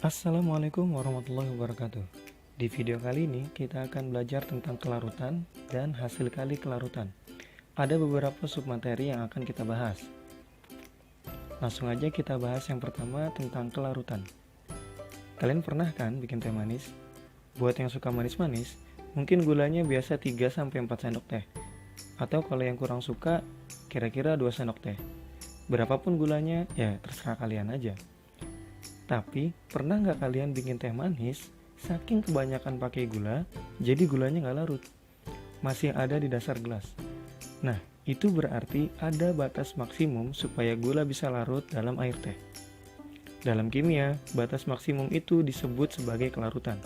Assalamualaikum warahmatullahi wabarakatuh. Di video kali ini kita akan belajar tentang kelarutan dan hasil kali kelarutan. Ada beberapa submateri yang akan kita bahas. Langsung aja kita bahas yang pertama tentang kelarutan. Kalian pernah kan bikin teh manis? Buat yang suka manis-manis, mungkin gulanya biasa 3-4 sendok teh. Atau kalau yang kurang suka, kira-kira 2 sendok teh. Berapapun gulanya, ya terserah kalian aja. Tapi, pernah nggak kalian bikin teh manis, saking kebanyakan pakai gula, jadi gulanya nggak larut. Masih ada di dasar gelas. Nah, itu berarti ada batas maksimum supaya gula bisa larut dalam air teh. Dalam kimia, batas maksimum itu disebut sebagai kelarutan.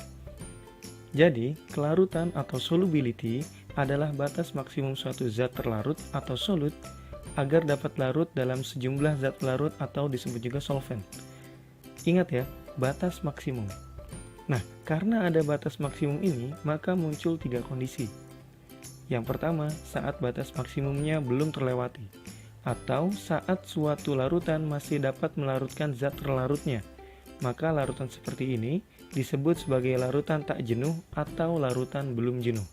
Jadi, kelarutan atau solubility adalah batas maksimum suatu zat terlarut atau solut agar dapat larut dalam sejumlah zat pelarut atau disebut juga solvent. Ingat ya, batas maksimum. Nah, karena ada batas maksimum ini, maka muncul 3 kondisi. Yang pertama, saat batas maksimumnya belum terlewati, atau saat suatu larutan masih dapat melarutkan zat terlarutnya, maka larutan seperti ini disebut sebagai larutan tak jenuh atau larutan belum jenuh.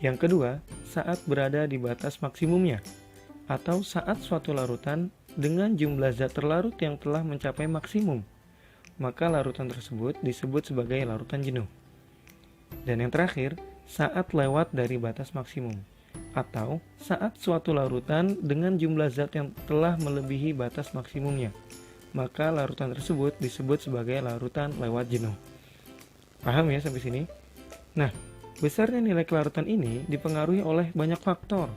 Yang kedua, saat berada di batas maksimumnya, atau saat suatu larutan dengan jumlah zat terlarut yang telah mencapai maksimum, maka larutan tersebut disebut sebagai larutan jenuh. Dan yang terakhir, saat lewat dari batas maksimum, atau saat suatu larutan dengan jumlah zat yang telah melebihi batas maksimumnya, maka larutan tersebut disebut sebagai larutan lewat jenuh. Paham ya sampai sini? Nah, besarnya nilai kelarutan ini dipengaruhi oleh banyak faktor.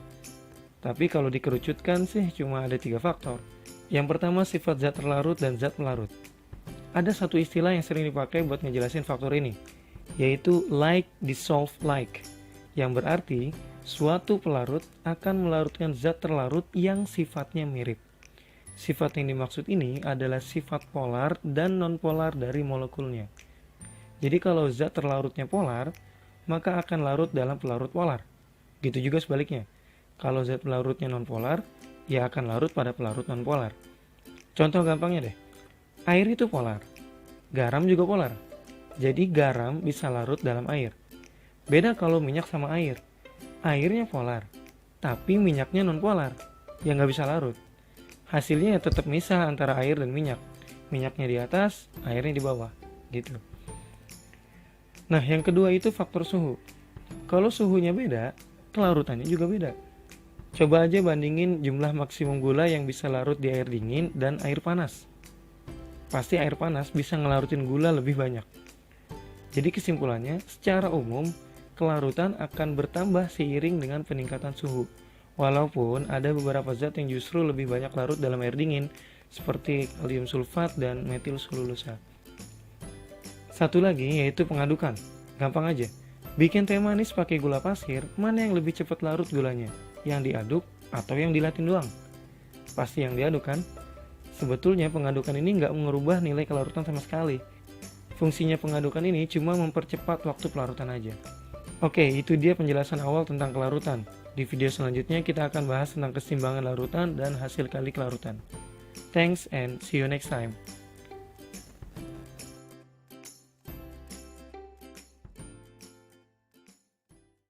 Tapi kalau dikerucutkan sih cuma ada 3 faktor. Yang pertama sifat zat terlarut dan zat pelarut. Ada satu istilah yang sering dipakai buat ngejelasin faktor ini, yaitu like dissolve like, yang berarti suatu pelarut akan melarutkan zat terlarut yang sifatnya mirip. Sifat yang dimaksud ini adalah sifat polar dan nonpolar dari molekulnya. Jadi kalau zat terlarutnya polar, maka akan larut dalam pelarut polar. Gitu juga sebaliknya. Kalau zat pelarutnya nonpolar, ya akan larut pada pelarut nonpolar. Contoh gampangnya deh, air itu polar, garam juga polar. Jadi garam bisa larut dalam air. Beda kalau minyak sama air, airnya polar, tapi minyaknya nonpolar, ya nggak bisa larut. Hasilnya ya tetap misah antara air dan minyak. Minyaknya di atas, airnya di bawah, gitu. Nah, yang kedua itu faktor suhu. Kalau suhunya beda, kelarutannya juga beda. Coba aja bandingin jumlah maksimum gula yang bisa larut di air dingin dan air panas. Pasti air panas bisa ngelarutin gula lebih banyak. Jadi kesimpulannya, secara umum, kelarutan akan bertambah seiring dengan peningkatan suhu. Walaupun ada beberapa zat yang justru lebih banyak larut dalam air dingin, seperti kalium sulfat dan metil selulusa. Satu lagi yaitu pengadukan. Gampang aja. Bikin teh manis pakai gula pasir, mana yang lebih cepat larut gulanya? Yang diaduk atau yang dilatin doang? Pasti yang diaduk kan? Sebetulnya pengadukan ini nggak mengubah nilai kelarutan sama sekali. Fungsinya pengadukan ini cuma mempercepat waktu pelarutan aja. Oke, itu dia penjelasan awal tentang kelarutan. Di video selanjutnya kita akan bahas tentang keseimbangan larutan dan hasil kali kelarutan. Thanks and see you next time.